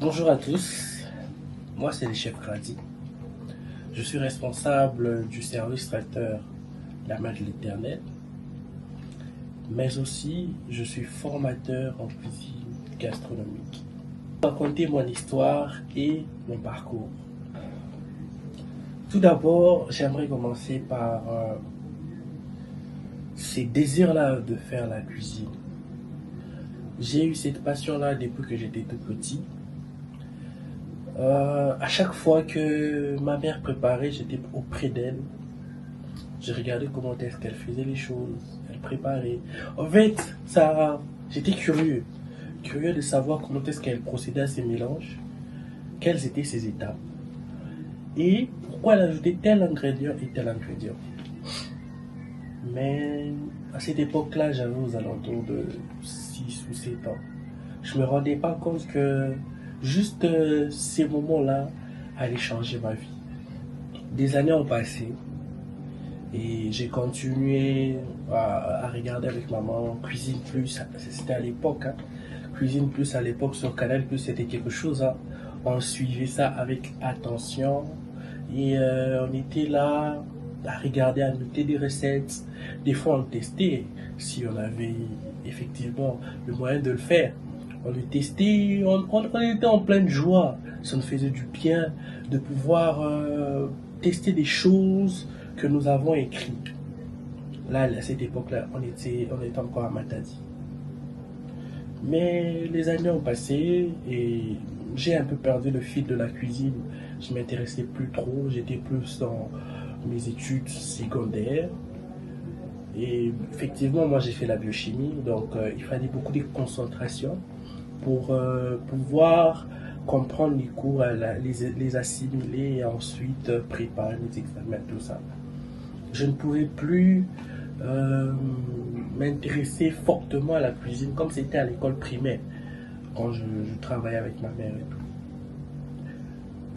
Bonjour à tous, moi c'est le chef Grady. Je suis responsable du service traiteur La Main de l'Éternel, mais aussi je suis formateur en cuisine gastronomique. Je vais raconter mon histoire et mon parcours. Tout d'abord, j'aimerais commencer par ces désirs-là de faire la cuisine. J'ai eu cette passion-là depuis que j'étais tout petit. À chaque fois que ma mère préparait, j'étais auprès d'elle. Je regardais comment est-ce qu'elle faisait les choses, elle préparait. En fait, j'étais curieux de savoir comment est-ce qu'elle procédait à ces mélanges, quelles étaient ses étapes, et pourquoi elle ajoutait tel ingrédient et tel ingrédient. Mais à cette époque-là, j'avais aux alentours de 6 ou 7 ans. Je me rendais pas compte que juste ces moments-là allaient changer ma vie. Des années ont passé et j'ai continué à regarder avec maman Cuisine Plus. C'était à l'époque, hein. Cuisine Plus à l'époque sur Canal Plus, c'était quelque chose, hein. On suivait ça avec attention et on était là à regarder, à noter des recettes. Des fois, on testait si on avait effectivement le moyen de le faire. On le testait, on était en pleine joie. Ça nous faisait du bien de pouvoir tester des choses que nous avons écrites. Là, à cette époque-là, on était encore à Matadi. Mais les années ont passé et j'ai un peu perdu le fil de la cuisine. Je m'intéressais plus trop, j'étais plus dans mes études secondaires. Et effectivement, moi j'ai fait la biochimie, donc il fallait beaucoup de concentration pour pouvoir comprendre les cours, les assimiler et ensuite préparer les examens, tout ça. Je ne pouvais plus m'intéresser fortement à la cuisine comme c'était à l'école primaire, quand je travaillais avec ma mère et tout.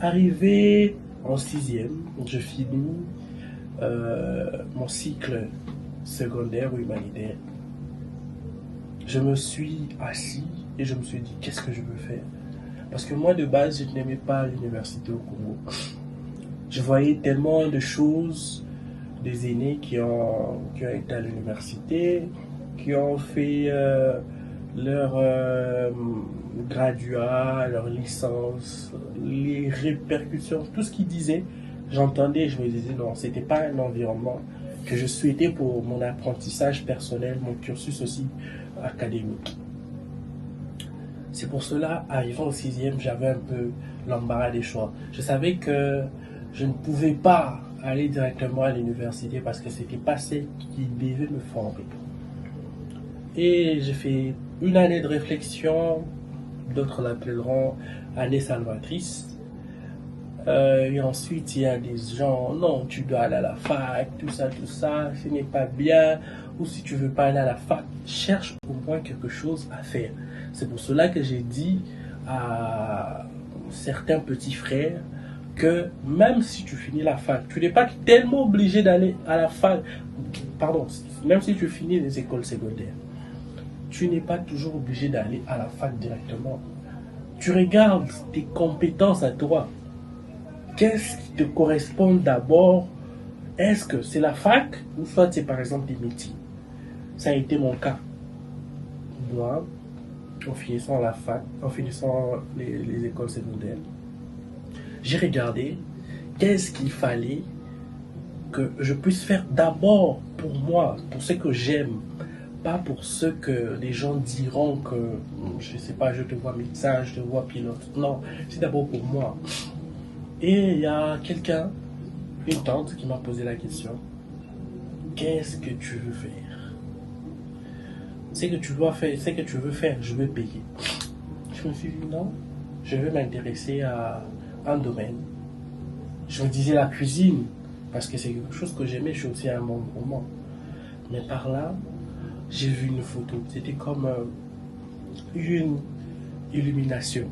Arrivé en sixième, je finis mon cycle secondaire ou humanitaire. Je me suis assis et je me suis dit, qu'est-ce que je veux faire? Parce que moi, de base, je n'aimais pas l'université au Congo. Je voyais tellement de choses, des aînés qui ont été à l'université, qui ont fait leur graduat, leur licence, les répercussions, tout ce qu'ils disaient, j'entendais et je me disais non, c'était pas un environnement que je souhaitais pour mon apprentissage personnel, mon cursus aussi académique. C'est pour cela, arrivant au sixième, j'avais un peu l'embarras des choix. Je savais que je ne pouvais pas aller directement à l'université parce que c'était pas celle qui devait me former. Et j'ai fait une année de réflexion, d'autres l'appelleront année salvatrice. Et ensuite, il y a des gens, non, tu dois aller à la fac, tout ça, ce n'est pas bien. Ou si tu veux pas aller à la fac, cherche au moins quelque chose à faire. C'est pour cela que j'ai dit à certains petits frères que même si tu finis la fac, tu n'es pas tellement obligé d'aller à la fac. Pardon, même si tu finis les écoles secondaires, tu n'es pas toujours obligé d'aller à la fac directement. Tu regardes tes compétences à toi. Qu'est-ce qui te correspond d'abord? Est-ce que c'est la fac ou soit c'est par exemple des métiers? Ça a été mon cas. Moi, en finissant la fac, en finissant les écoles secondaires, j'ai regardé qu'est-ce qu'il fallait que je puisse faire d'abord pour moi, pour ce que j'aime, pas pour ce que les gens diront que, je sais pas, je te vois médecin, je te vois pilote. Non, c'est d'abord pour moi. Et il y a quelqu'un, une tante, qui m'a posé la question, qu'est-ce que tu veux faire? Ce que tu dois faire, ce que tu veux faire, je veux payer. Je me suis dit non, je veux m'intéresser à un domaine. Je me disais la cuisine, parce que c'est quelque chose que j'aimais, je suis aussi un bon moment. Mais par là, j'ai vu une photo, c'était comme une illumination.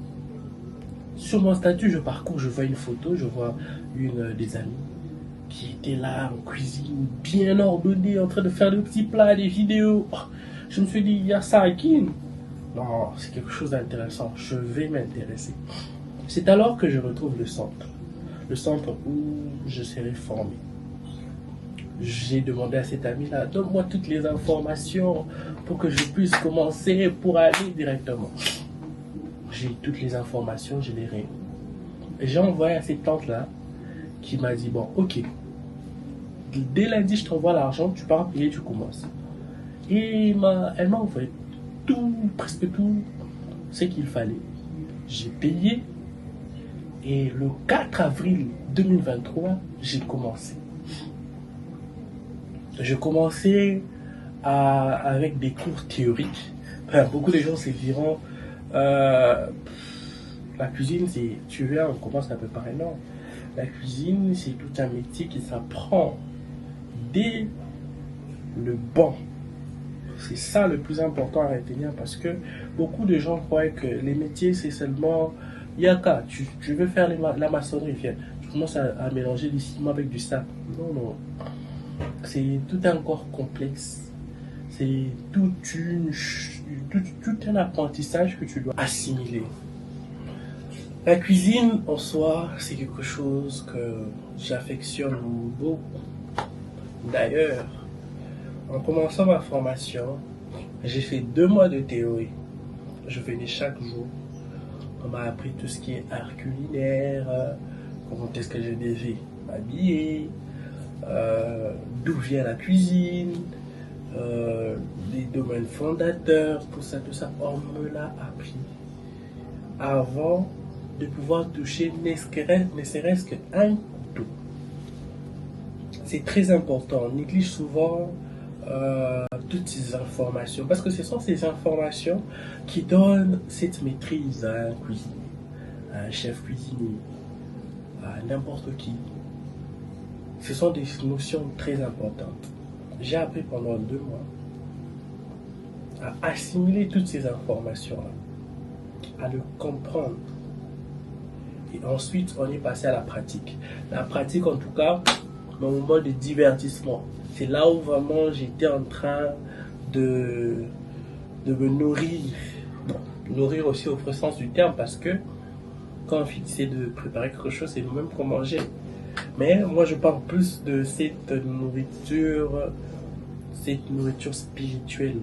Sur mon statut, je parcours, je vois une photo, je vois une des amies qui était là en cuisine, bien ordonnée, en train de faire des petits plats, des vidéos. Oh, je me suis dit, il y a ça à Kin. non, c'est quelque chose d'intéressant, je vais m'intéresser. C'est alors que je retrouve le centre où je serai formé. J'ai demandé à cet ami-là, donne-moi toutes les informations pour que je puisse commencer pour aller directement. J'ai eu toutes les informations, je les réunis. J'ai envoyé à cette tante-là qui m'a dit, bon, ok, dès lundi, je t'envoie l'argent, tu pars payer, tu commences. Et elle m'a envoyé tout, presque tout ce qu'il fallait. J'ai payé et le 4 avril 2023, j'ai commencé. Je commençais avec des cours théoriques. Enfin, beaucoup de gens se diront, la cuisine, c'est tu viens, on commence à préparer. Non, la cuisine, c'est tout un métier qui s'apprend dès le banc. C'est ça le plus important à retenir parce que beaucoup de gens croient que les métiers, c'est seulement Yaka, tu veux faire la maçonnerie, viens. Tu commences à mélanger du ciment avec du sable. Non, non. C'est tout un corps complexe. C'est tout un apprentissage que tu dois assimiler. La cuisine en soi, c'est quelque chose que j'affectionne beaucoup. D'ailleurs, en commençant ma formation, j'ai fait 2 mois de théorie. Je venais chaque jour. On m'a appris tout ce qui est art culinaire, comment est-ce que je devais m'habiller, d'où vient la cuisine, les domaines fondateurs, tout ça. On me l'a appris avant de pouvoir toucher ne serait-ce qu'un couteau. C'est très important. On néglige souvent toutes ces informations parce que ce sont ces informations qui donnent cette maîtrise à un cuisinier, à un chef cuisinier, à n'importe qui. Ce sont des notions très importantes. J'ai appris pendant 2 mois à assimiler toutes ces informations-là, à le comprendre. Et ensuite, on est passé à la pratique. La pratique, en tout cas, mon moment de divertissement. C'est là où vraiment j'étais en train de me nourrir. Bon, nourrir aussi au vrai sens du terme parce que quand on finissait de préparer quelque chose, c'est nous-mêmes qu'on mangeait. Mais moi, je parle plus de cette nourriture spirituelle.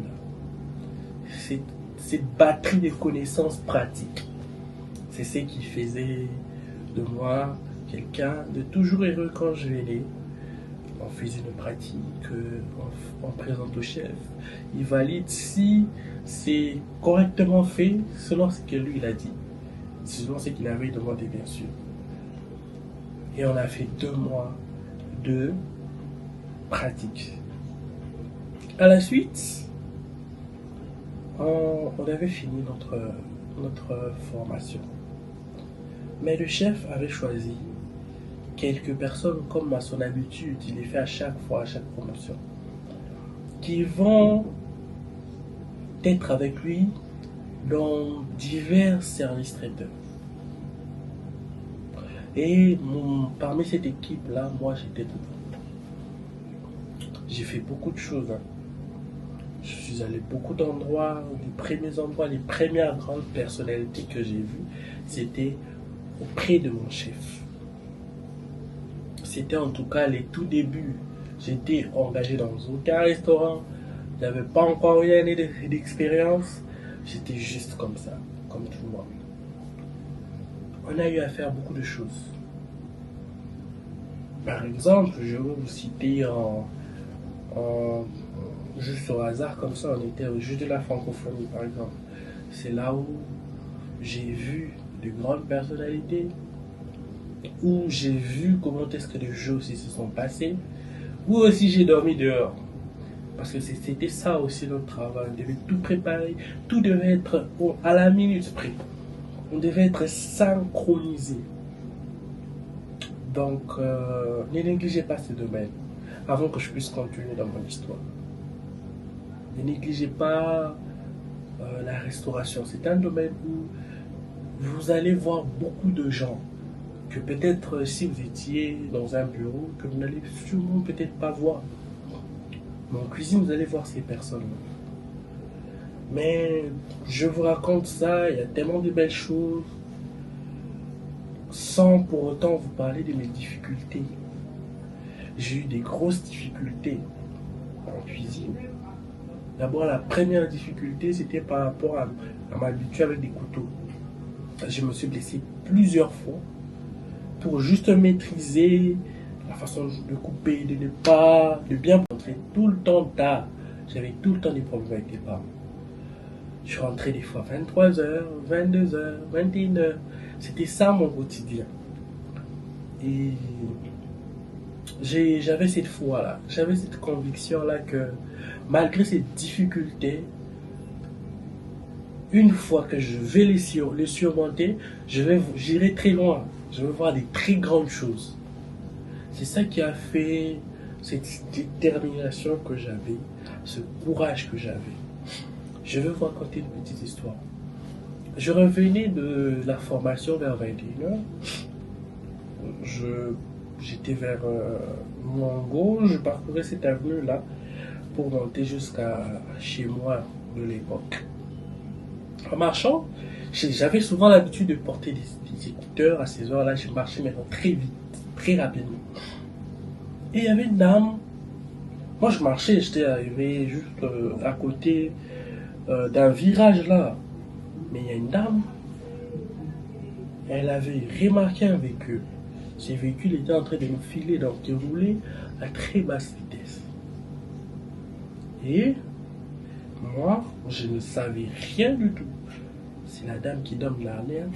Cette batterie de connaissances pratiques. C'est ce qui faisait de moi quelqu'un de toujours heureux quand je venais. On faisait une pratique, on présente au chef. Il valide si c'est correctement fait selon ce que lui il a dit. Selon ce qu'il avait demandé, bien sûr. Et on a fait 2 mois de pratique. À la suite, on avait fini notre formation. Mais le chef avait choisi quelques personnes, comme à son habitude, il les fait à chaque fois, à chaque promotion, qui vont être avec lui dans divers services traiteurs. Et parmi cette équipe-là, moi j'étais dedans. J'ai fait beaucoup de choses. Je suis allé beaucoup d'endroits, les premières grandes personnalités que j'ai vues, c'était auprès de mon chef. C'était en tout cas les tout débuts. J'étais engagé dans aucun restaurant, je n'avais pas encore eu une année d'expérience, j'étais juste comme ça, comme tout le monde. On a eu à faire beaucoup de choses. Par exemple, je vais vous citer juste au hasard comme ça, on était au jeu de la francophonie par exemple. C'est là où j'ai vu de grandes personnalités, où j'ai vu comment est-ce que les jeux aussi se sont passés, où aussi j'ai dormi dehors. Parce que c'était ça aussi notre travail, on devait tout préparer, tout devait être à la minute près. On devait être synchronisé. Donc, ne négligez pas ce domaine avant que je puisse continuer dans mon histoire. Ne négligez pas la restauration. C'est un domaine où vous allez voir beaucoup de gens que peut-être si vous étiez dans un bureau, que vous n'allez sûrement peut-être pas voir. Mais en cuisine, vous allez voir ces personnes. Mais je vous raconte ça, il y a tellement de belles choses, sans pour autant vous parler de mes difficultés. J'ai eu des grosses difficultés en cuisine. D'abord, la première difficulté, c'était par rapport à m'habituer avec des couteaux. Je me suis blessé plusieurs fois pour juste maîtriser la façon de couper, de bien rentrer tout le temps tard. J'avais tout le temps des problèmes avec les parents. Je suis rentré des fois 23h, 22h, 21h. C'était ça mon quotidien. Et j'avais cette foi-là, j'avais cette conviction-là que malgré ces difficultés, une fois que je vais les surmonter, j'irai très loin. Je vais voir des très grandes choses. C'est ça qui a fait cette détermination que j'avais, ce courage que j'avais. Je vais vous raconter une petite histoire. Je revenais de la formation vers 21h. J'étais vers Mongo, je parcourais cette avenue-là pour monter jusqu'à chez moi de l'époque. En marchant, j'avais souvent l'habitude de porter des écouteurs à ces heures-là. Je marchais maintenant très vite, très rapidement. Et il y avait une dame. Moi, je marchais, j'étais arrivé juste à côté d'un virage là. Mais il y a une dame. Elle avait remarqué un véhicule. Ces véhicules étaient en train de nous filer, donc de rouler à très basse vitesse. Et moi, je ne savais rien du tout. C'est la dame qui donne l'alerte.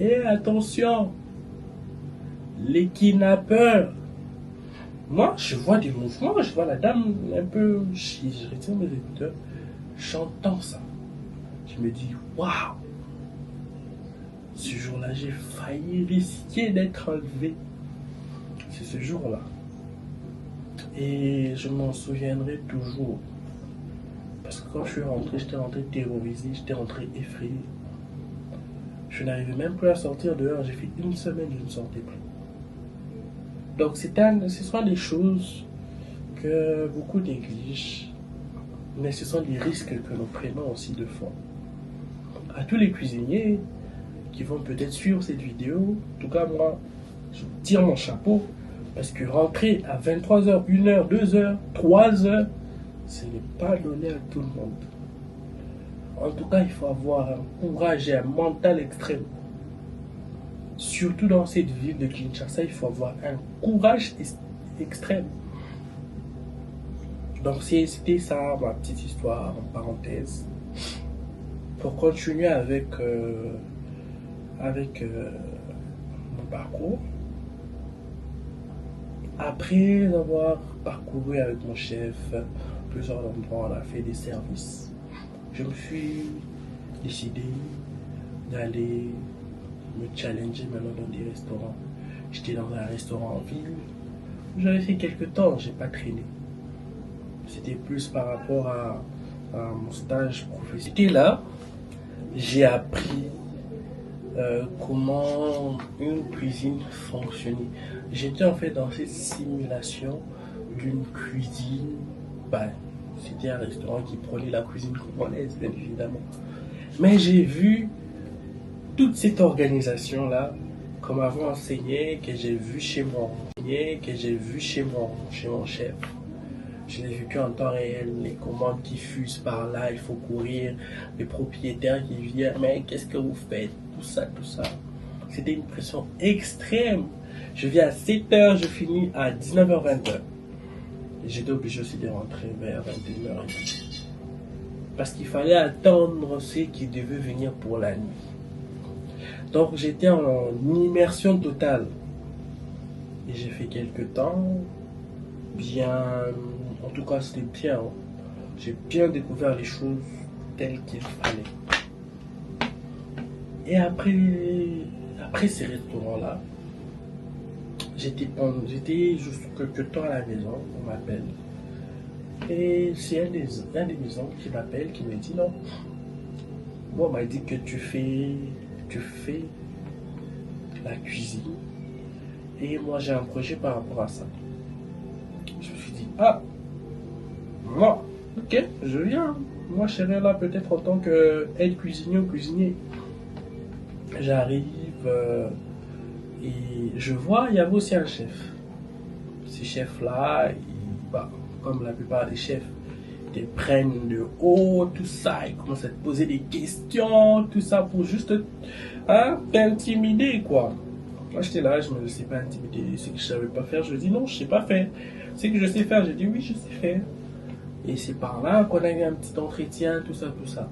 Et attention, les kidnappeurs. Moi, je vois des mouvements, je vois la dame un peu. Je retire mes écouteurs, j'entends ça. Je me dis, waouh! Ce jour-là, j'ai failli risquer d'être enlevé. C'est ce jour-là. Et je m'en souviendrai toujours. Parce que quand je suis rentré, j'étais rentré terrorisé, j'étais rentré effrayé. Je n'arrivais même plus à sortir dehors. J'ai fait une semaine, je ne sortais plus. Donc ce sont des choses que beaucoup négligent. Mais ce sont des risques que nous prenons aussi de fois. À tous les cuisiniers qui vont peut-être suivre cette vidéo, en tout cas moi, je vous tire mon chapeau. Parce que rentrer à 23h, 1h, 2h, 3h, ce n'est pas donné à tout le monde. En tout cas, il faut avoir un courage et un mental extrême. Surtout dans cette ville de Kinshasa, il faut avoir un courage extrême. Donc c'était ça ma petite histoire en parenthèse. Pour continuer avec mon parcours. Après avoir parcouru avec mon chef plusieurs endroits, on a fait des services. Je me suis décidé d'aller me challenger maintenant dans des restaurants. J'étais dans un restaurant en ville. J'avais fait quelques temps, j'ai pas traîné. C'était plus par rapport à mon stage professionnel. J'étais là, j'ai appris comment une cuisine fonctionnait. J'étais en fait dans cette simulation d'une cuisine. C'était un restaurant qui prenait la cuisine congolaise, bien évidemment. Mais j'ai vu toute cette organisation-là, comme avant enseigné, que j'ai vu chez mon chef. Je l'ai vu qu'en temps réel, les commandes qui fusent par là, il faut courir, les propriétaires qui viennent, mais qu'est-ce que vous faites? Tout ça. C'était une pression extrême. Je viens à 7h, je finis à 19h, 20h. J'étais obligé aussi de rentrer vers 21h. Parce qu'il fallait attendre ceux qui devaient venir pour la nuit. Donc j'étais en immersion totale. Et j'ai fait quelques temps. Bien, en tout cas c'était bien. J'ai bien découvert les choses telles qu'il fallait. Et après ces restaurants-là, j'étais juste quelques temps à la maison, on m'appelle. Et c'est un des mes oncles qui m'appelle, qui me dit non. Moi, on m'a dit que tu fais la cuisine. Et moi, j'ai un projet par rapport à ça. Je me suis dit, moi, Ok, je viens. Moi, je serai là peut-être en tant que aide cuisinier ou cuisinier. J'arrive et je vois, il y avait aussi un chef. Ces chefs-là, bah, comme la plupart des chefs, ils te prennent de haut, tout ça, ils commencent à te poser des questions, tout ça pour juste t'intimider, quoi. Moi, j'étais là, je me laissais pas intimider. C'est que je savais pas faire, je dis non, je sais pas faire. C'est que je sais faire, je dis oui, je sais faire. Et c'est par là qu'on a eu un petit entretien, tout ça, tout ça.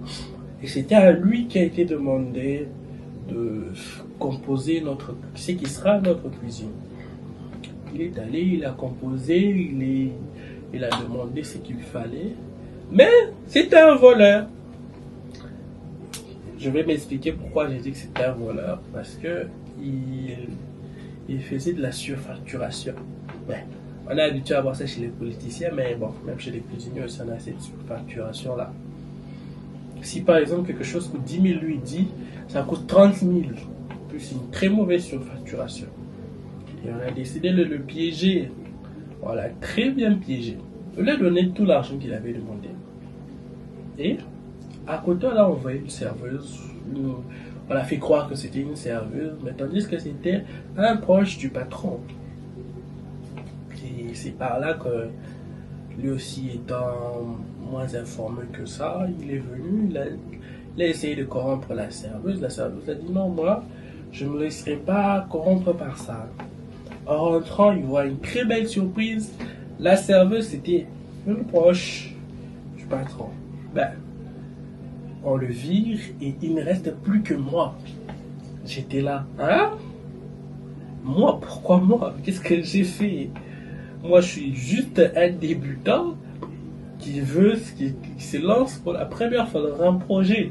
Et c'était à lui qui a été demandé de composer ce qui sera notre cuisine. Il est allé, il a composé, il a demandé ce qu'il fallait. Mais c'était un voleur. Je vais m'expliquer pourquoi j'ai dit que c'était un voleur. Parce que il faisait de la surfacturation. Ouais. On a l'habitude à voir ça chez les politiciens, mais bon, même chez les cuisiniers aussi, on a cette surfacturation-là. Si par exemple quelque chose coûte 10 000, lui dit, ça coûte 30 000. Plus une très mauvaise surfacturation. Et on a décidé de le piéger. On l'a très bien piégé. On lui a donné tout l'argent qu'il avait demandé. Et à côté, on a envoyé une serveuse. On a fait croire que c'était une serveuse, mais tandis que c'était un proche du patron. Et c'est par là que lui aussi étant moins informé que ça, il est venu, il a essayé de corrompre la serveuse. La serveuse a dit non, moi, je ne me laisserai pas corrompre par ça. En rentrant, il voit une très belle surprise. La serveuse, c'était une proche du patron. Ben, on le vire et il ne reste plus que moi. J'étais là. Hein? Moi, pourquoi moi? Qu'est-ce que j'ai fait? Moi, je suis juste un débutant qui se lance pour la première fois dans un projet.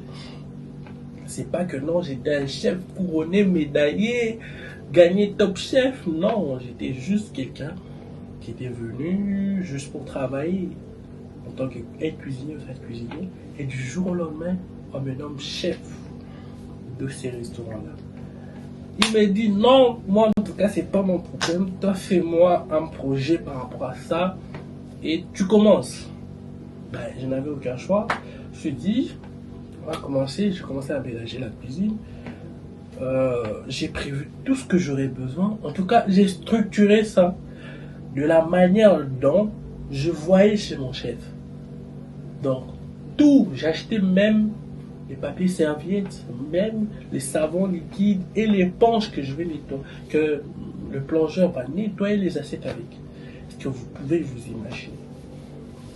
C'est pas que non, j'étais un chef couronné, médaillé, gagné top chef. Non, j'étais juste quelqu'un qui était venu juste pour travailler en tant qu'aide cuisinier ou aide cuisinier. Et du jour au lendemain, on me nomme chef de ces restaurants-là. Il m'a dit non, moi en tout cas, c'est pas mon problème. Toi, fais-moi un projet par rapport à ça et tu commences. Ben, je n'avais aucun choix. Je me suis dit, on va commencer. J'ai commencé à aménager la cuisine. J'ai prévu tout ce que j'aurais besoin. En tout cas, j'ai structuré ça de la manière dont je voyais chez mon chef. Donc, tout, j'ai acheté même les papiers serviettes, même les savons liquides et l'éponge que je vais nettoyer, que le plongeur va nettoyer les assiettes avec. Ce que vous pouvez vous imaginer.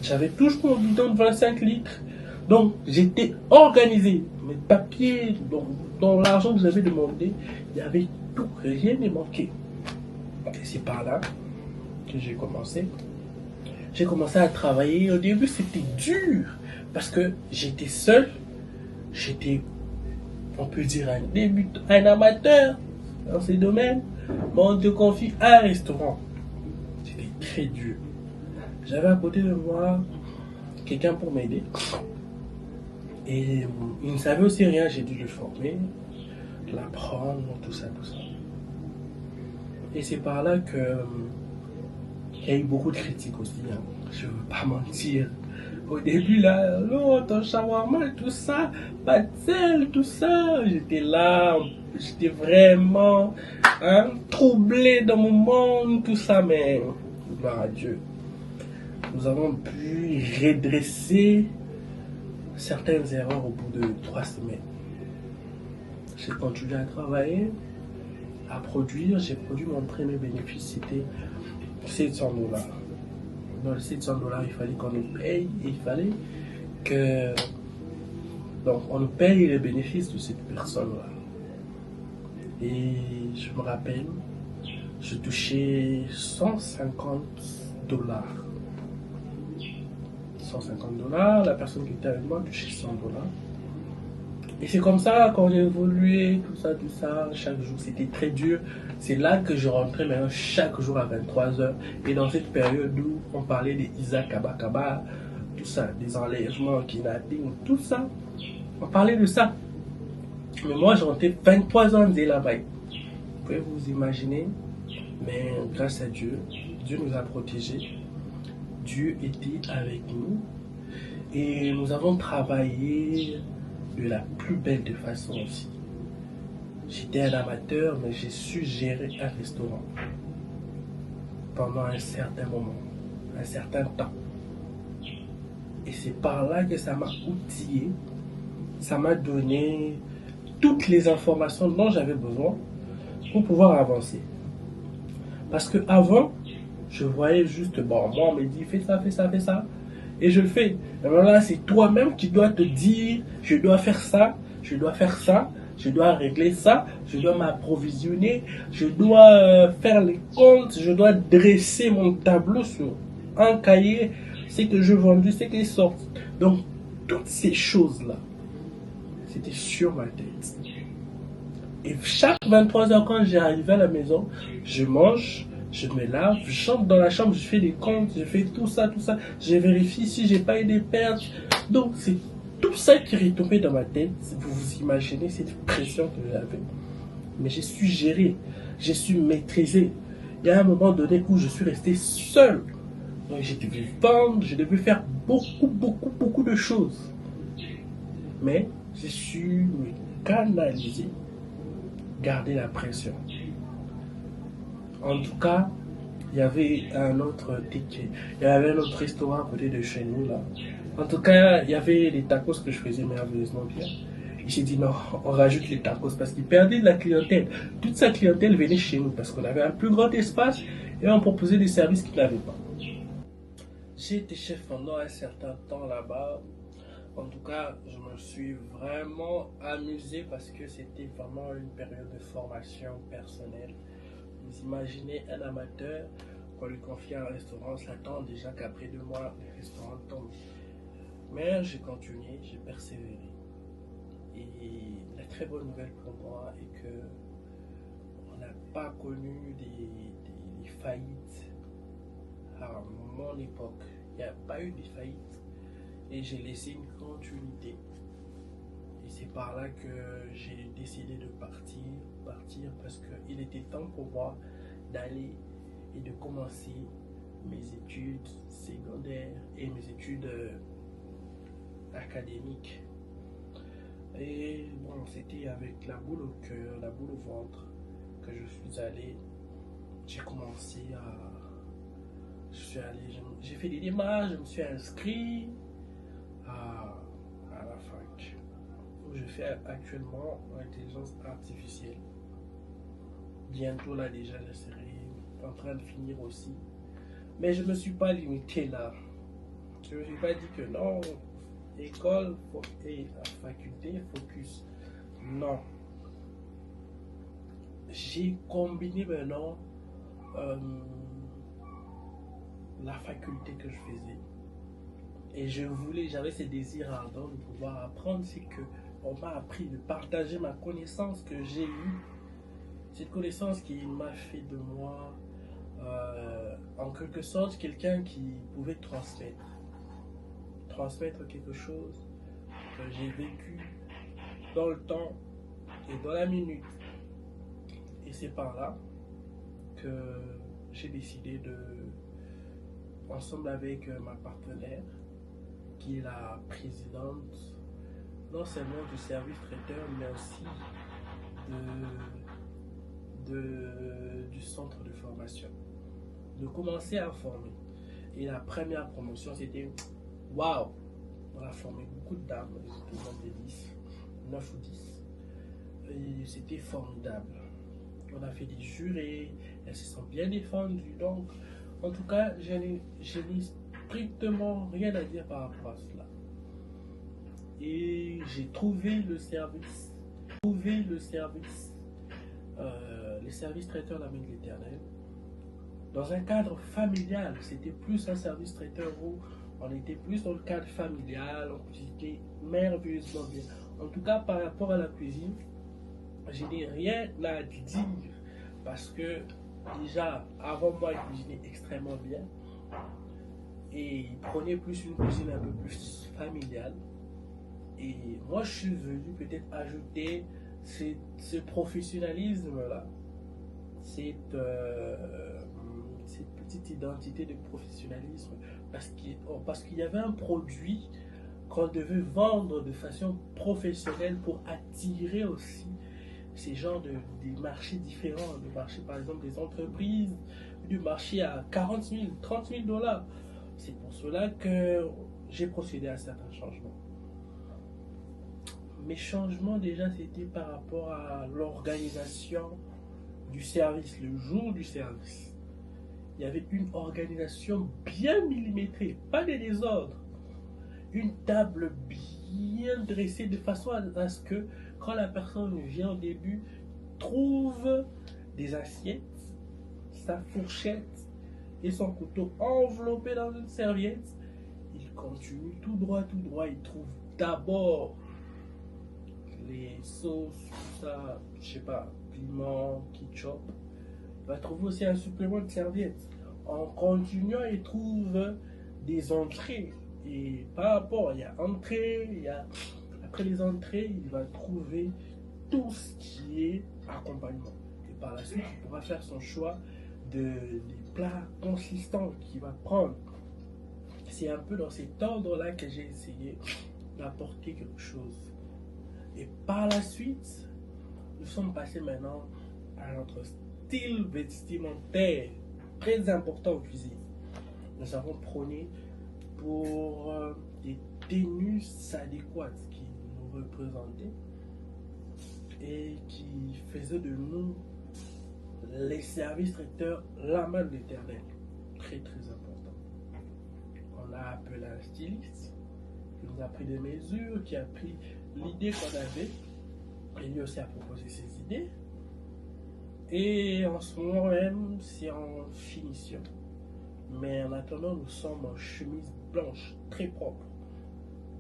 J'avais toujours mon bidon de 25 litres. Donc, j'étais organisé. Mes papiers, dans l'argent que j'avais demandé, il y avait tout, rien n'est manqué. Et c'est par là que j'ai commencé. J'ai commencé à travailler. Au début, c'était dur parce que j'étais seul. J'étais, on peut dire, un amateur dans ces domaines. Mais on te confie à un restaurant. C'était très dur. J'avais à côté de moi quelqu'un pour m'aider. Et il ne savait aussi rien. J'ai dû le former, l'apprendre, tout ça, tout ça. Et c'est par là que il y a eu beaucoup de critiques aussi. Hein. Je ne veux pas mentir. Au début, là, oh, ton shawarma, tout ça, pas de sel, tout ça. J'étais là, j'étais vraiment troublé dans mon monde, tout ça, mais gloire à Dieu. Nous avons pu redresser certaines erreurs au bout de 3 semaines. J'ai continué à travailler, à produire. J'ai produit mon premier bénéfice, c'était 700 $. Dans les 700 $, il fallait qu'on nous paye et il fallait que. Donc, on nous paye les bénéfices de cette personne-là. Et je me rappelle, je touchais 150 $. 150 $, la personne qui était avec moi touchait 100 $. Et c'est comme ça qu'on a évolué, tout ça, chaque jour c'était très dur. C'est là que je rentrais maintenant chaque jour à 23 h. Et dans cette période où on parlait des Isaac Kabakaba, tout ça, des enlèvements, kidnapping, tout ça, on parlait de ça. Mais moi je rentrais 23 ans dès là-bas. Vous pouvez vous imaginer, mais grâce à Dieu, Dieu nous a protégés. Dieu était avec nous. Et nous avons travaillé de la plus belle des façons aussi. J'étais un amateur, mais j'ai su gérer un restaurant pendant un certain moment, un certain temps. Et c'est par là que ça m'a outillé, ça m'a donné toutes les informations dont j'avais besoin pour pouvoir avancer. Parce que avant, je voyais juste, bon, moi on me dit fais ça, fais ça, fais ça, et je le fais. Alors là, c'est toi-même qui dois te dire, je dois faire ça, je dois faire ça, je dois régler ça, je dois m'approvisionner, je dois faire les comptes, je dois dresser mon tableau sur un cahier, ce que je vendu, ce qui est sorti. Donc, toutes ces choses-là, c'était sur ma tête. Et chaque 23 heures, quand j'arrive à la maison, je mange, je me lave, je rentre dans la chambre, je fais des comptes, je fais tout ça, je vérifie si j'ai pas eu des pertes. Donc, c'est tout ça qui est retombé dans ma tête. Vous vous imaginez cette pression que j'avais. Mais j'ai su gérer, j'ai su maîtriser. Il y a un moment donné où je suis resté seul. Donc, j'ai dû vendre, j'ai dû faire beaucoup de choses. Mais j'ai su me canaliser, garder la pression. En tout cas, il y avait un autre ticket. Il y avait un autre restaurant à côté de chez nous là. En tout cas, il y avait les tacos que je faisais merveilleusement bien. Il s'est dit non, on rajoute les tacos parce qu'il perdait de la clientèle. Toute sa clientèle venait chez nous parce qu'on avait un plus grand espace et on proposait des services qu'il n'avait pas. J'ai été chef pendant un certain temps là-bas. En tout cas, je me suis vraiment amusé parce que c'était vraiment une période de formation personnelle. Vous imaginez un amateur, qu'on lui confie un restaurant, on s'attend déjà qu'après 2 mois, le restaurant tombe. Mais j'ai continué, j'ai persévéré. Et la très bonne nouvelle pour moi est que on n'a pas connu des faillites à mon époque. Il n'y a pas eu de faillites et j'ai laissé une continuité. Et c'est par là que j'ai décidé de partir parce qu'il était temps pour moi d'aller et de commencer mes études secondaires et mes études académiques. Et bon, c'était avec la boule au cœur, la boule au ventre que je suis allé. J'ai commencé à... j'ai fait des démarches, je me suis inscrit à la fac. Où je fais actuellement l'intelligence artificielle. Bientôt là déjà, je serai en train de finir aussi. Mais je ne me suis pas limité là. Je ne me suis pas dit que non, école et faculté, focus. Non. J'ai combiné maintenant la faculté que je faisais. Et j'avais ce désir ardent de pouvoir apprendre, c'est que on m'a appris de partager ma connaissance que j'ai eue. Cette connaissance qui m'a fait de moi, en quelque sorte, quelqu'un qui pouvait transmettre quelque chose que j'ai vécu dans le temps et dans la minute. Et c'est par là que j'ai décidé ensemble avec ma partenaire, qui est la présidente non seulement du service traiteur, mais aussi du centre de formation, de commencer à former. Et la première promotion, c'était waouh! On a formé beaucoup de dames, tout le monde est 10, 9 ou 10. Et c'était formidable. On a fait des jurés, elles se sont bien défendues. Donc, en tout cas, je n'ai strictement rien à dire par rapport à cela. Et j'ai trouvé le service, les services traiteurs de la main de l'Éternel, dans un cadre familial. C'était plus un service traiteur où on était plus dans le cadre familial, on cuisinait merveilleusement bien. En tout cas, par rapport à la cuisine, je n'ai rien à dire parce que déjà, avant moi, il cuisinait extrêmement bien et il prenait plus une cuisine un peu plus familiale. Et moi, je suis venu peut-être ajouter ce professionnalisme-là, cette petite identité de professionnalisme, parce qu'il y avait un produit qu'on devait vendre de façon professionnelle pour attirer aussi ces genres des marchés différents, des marchés par exemple des entreprises, du marché à 40 000, 30 000 dollars. C'est pour cela que j'ai procédé à certains changements. Mes changements déjà c'était par rapport à l'organisation du service, le jour du service. Il y avait une organisation bien millimétrée, pas de désordre. Une table bien dressée de façon à ce que quand la personne vient au début, trouve des assiettes, sa fourchette et son couteau enveloppés dans une serviette. Il continue tout droit, il trouve d'abord les sauces, tout ça, je sais pas, piment, ketchup. Il va trouver aussi un supplément de serviette. En continuant, il trouve des entrées. Et par rapport, il y a entrée, après les entrées, il va trouver tout ce qui est accompagnement. Et par la suite, il pourra faire son choix des plats consistants qu'il va prendre. C'est un peu dans cet ordre-là que j'ai essayé d'apporter quelque chose. Et par la suite, nous sommes passés maintenant à notre style vestimentaire, très important en cuisine. Nous avons prôné pour des tenues adéquates qui nous représentaient et qui faisaient de nous les services traiteurs la main de l'Éternel. Très très important. On a appelé un styliste qui nous a pris des mesures, qui a pris l'idée qu'on avait et lui aussi a proposé ses idées. Et en ce moment même, c'est en finition. Mais en attendant, nous sommes en chemise blanche, très propre.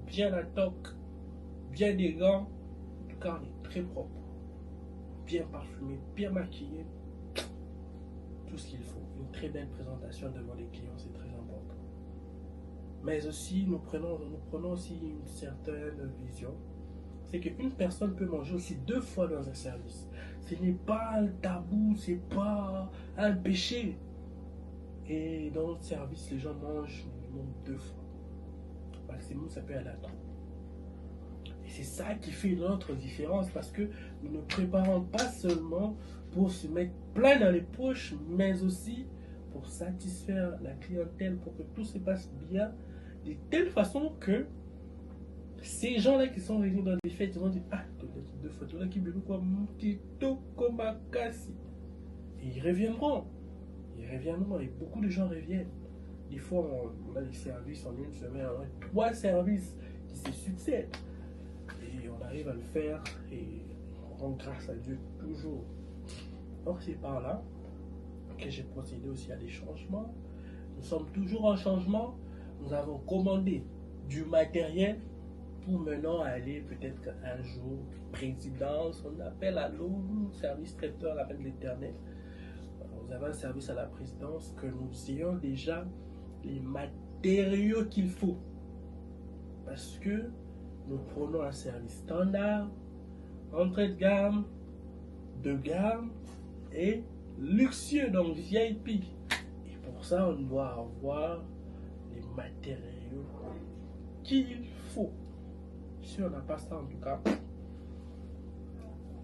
Bien à toque, bien élégant. En tout cas, on est très propre. Bien parfumé, bien maquillé. Tout ce qu'il faut. Une très belle présentation devant les clients, c'est très important. Mais aussi, nous prenons aussi une certaine vision. C'est qu'une personne peut manger aussi 2 fois dans un service. Ce n'est pas un tabou, ce n'est pas un péché. Et dans notre service, les gens mangent minimum 2 fois. Maximum, ça peut aller à 3. Et c'est ça qui fait notre différence parce que nous ne préparons pas seulement pour se mettre plein dans les poches, mais aussi pour satisfaire la clientèle, pour que tout se passe bien, de telle façon que ces gens-là qui sont réunis dans des fêtes, ils vont dire ah, 2 fois, tu qui bureau comme mon petit comme à cassi. Et ils reviendront. Et beaucoup de gens reviennent. Des fois, on a des services en une semaine, on a 3 services qui se succèdent. Et on arrive à le faire et on rend grâce à Dieu toujours. Donc c'est par là que j'ai procédé aussi à des changements. Nous sommes toujours en changement. Nous avons commandé du matériel pour maintenant aller peut-être un jour présidence. On appelle à l'eau, service traiteur, l'appel de l'Éternel. Nous avons un service à la présidence que nous ayons déjà les matériaux qu'il faut. Parce que nous prenons un service standard, entrée de gamme et luxueux, donc VIP. Et pour ça, on doit avoir les matériaux qu'il faut. Si on n'a pas ça, en tout cas,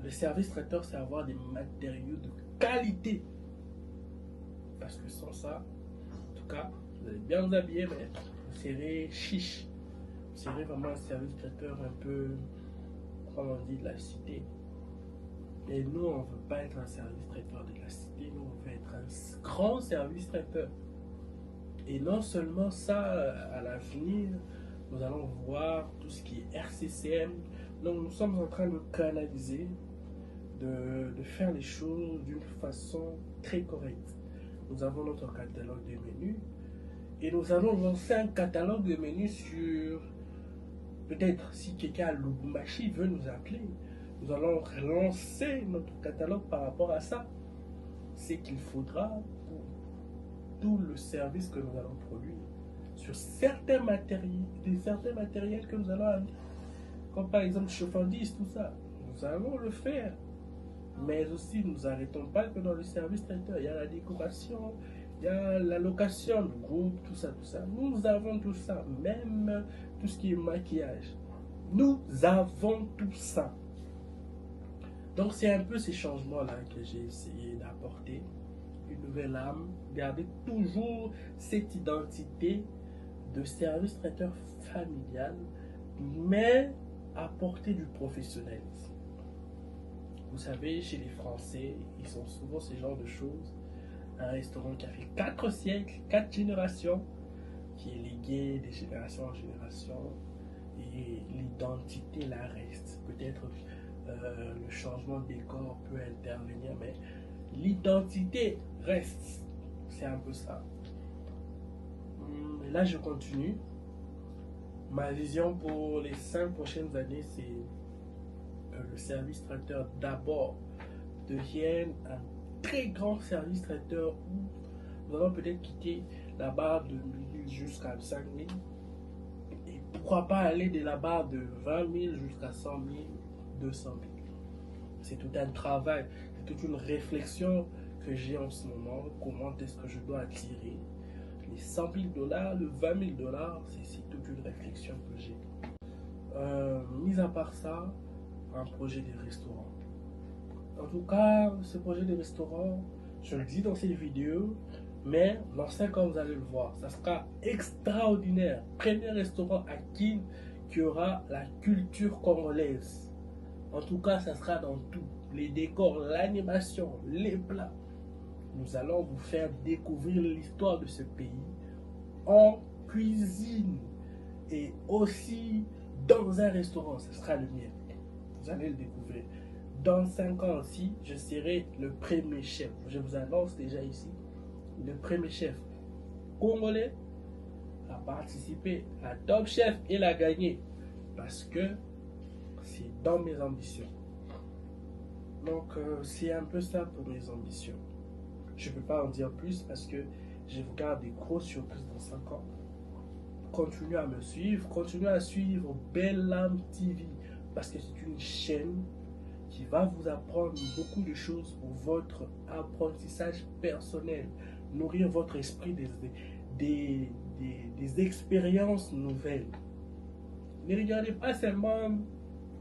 le service traiteur, c'est avoir des matériaux de qualité. Parce que sans ça, en tout cas, vous allez bien vous habiller, mais vous serez chiche. Vous serez vraiment un service traiteur un peu, comme on dit, de la cité. Et nous, on ne veut pas être un service traiteur de la cité, nous, on veut être un grand service traiteur. Et non seulement ça, à l'avenir, nous allons voir tout ce qui est RCCM. Donc, nous sommes en train de canaliser, de faire les choses d'une façon très correcte. Nous avons notre catalogue de menus et nous allons lancer un catalogue de menus sur, peut-être si quelqu'un à Lubumbashi veut nous appeler, nous allons lancer notre catalogue par rapport à ça. C'est qu'il faudra pour tout le service que nous allons produire sur certains matériels que nous allons amener, comme par exemple chauffandise, tout ça. Nous allons le faire. Mais aussi, nous n'arrêtons pas que dans le service traiteur, il y a la décoration, il y a la location du groupe, tout ça. Nous avons tout ça, même tout ce qui est maquillage. Nous avons tout ça. Donc c'est un peu ces changements-là que j'ai essayé d'apporter. Une nouvelle âme, garder toujours cette identité de service traiteur familial, mais apporter du professionnalisme. Vous savez, chez les Français, ils sont souvent ce genre de choses. Un restaurant qui a fait 4 siècles, 4 générations, qui est légué de génération en génération, et l'identité là reste. Peut-être le changement de décor peut intervenir, mais l'identité reste. C'est un peu ça. Et là, je continue. Ma vision pour les 5 prochaines années, c'est que le service traiteur d'abord devienne un très grand service traiteur où nous allons peut-être quitter la barre de 1000 jusqu'à 5000 et pourquoi pas aller de la barre de 20 000 jusqu'à 100 000, 200 000. C'est tout un travail, c'est toute une réflexion que j'ai en ce moment. Comment est-ce que je dois attirer les 100 000 $, le 20 000 $, c'est toute une réflexion que j'ai. Mis à part ça, un projet de restaurant. En tout cas, ce projet de restaurant, je le dis dans cette vidéo, mais dans 5 ans, vous allez le voir. Ça sera extraordinaire. Premier restaurant à Kin qui aura la culture congolaise. En tout cas, ça sera dans tout. Les décors, l'animation, les plats. Nous allons vous faire découvrir l'histoire de ce pays en cuisine et aussi dans un restaurant. Ce sera le mien. Vous allez le découvrir. Dans 5 ans aussi, je serai le premier chef. Je vous annonce déjà ici. Le premier chef congolais a participé à Top Chef et l'a gagné. Parce que c'est dans mes ambitions. Donc c'est un peu ça pour mes ambitions. Je ne peux pas en dire plus parce que je vous garde des grosses surprises dans 5 ans. Continuez à me suivre, continuez à suivre Bellam TV parce que c'est une chaîne qui va vous apprendre beaucoup de choses pour votre apprentissage personnel, nourrir votre esprit des expériences nouvelles. Ne regardez pas seulement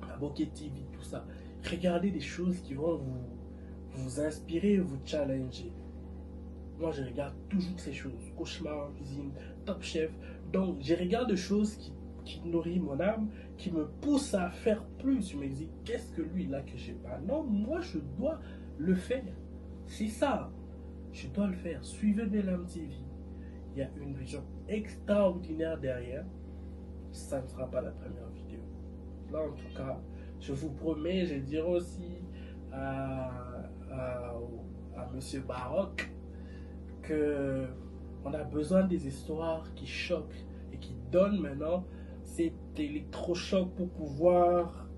la Bokeh TV, tout ça. Regardez des choses qui vont vous inspirer, vous challenger. Moi, je regarde toujours ces choses. Cauchemar en cuisine, Top Chef. Donc, je regarde des choses qui nourrissent mon âme, qui me poussent à faire plus. Je me dis, qu'est-ce que lui, là, que j'ai pas? Non, moi, je dois le faire. C'est ça. Je dois le faire. Suivez Bellam TV. Il y a une vision extraordinaire derrière. Ça ne sera pas la première vidéo. Là, en tout cas, je vous promets, je dirai aussi à Monsieur Baroque que on a besoin des histoires qui choquent et qui donnent maintenant cet électrochoc pour pouvoir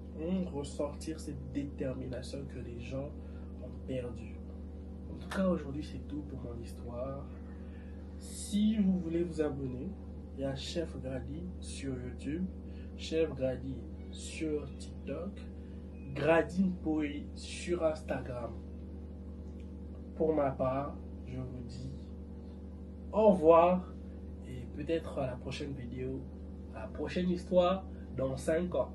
ressortir cette détermination que les gens ont perdue. En tout cas, aujourd'hui, c'est tout pour mon histoire. Si vous voulez vous abonner, il y a Chef Grady sur YouTube, Chef Grady sur TikTok, Grady Mpoé sur Instagram. Pour ma part, je vous dis au revoir et peut-être à la prochaine vidéo, à la prochaine histoire dans 5 ans.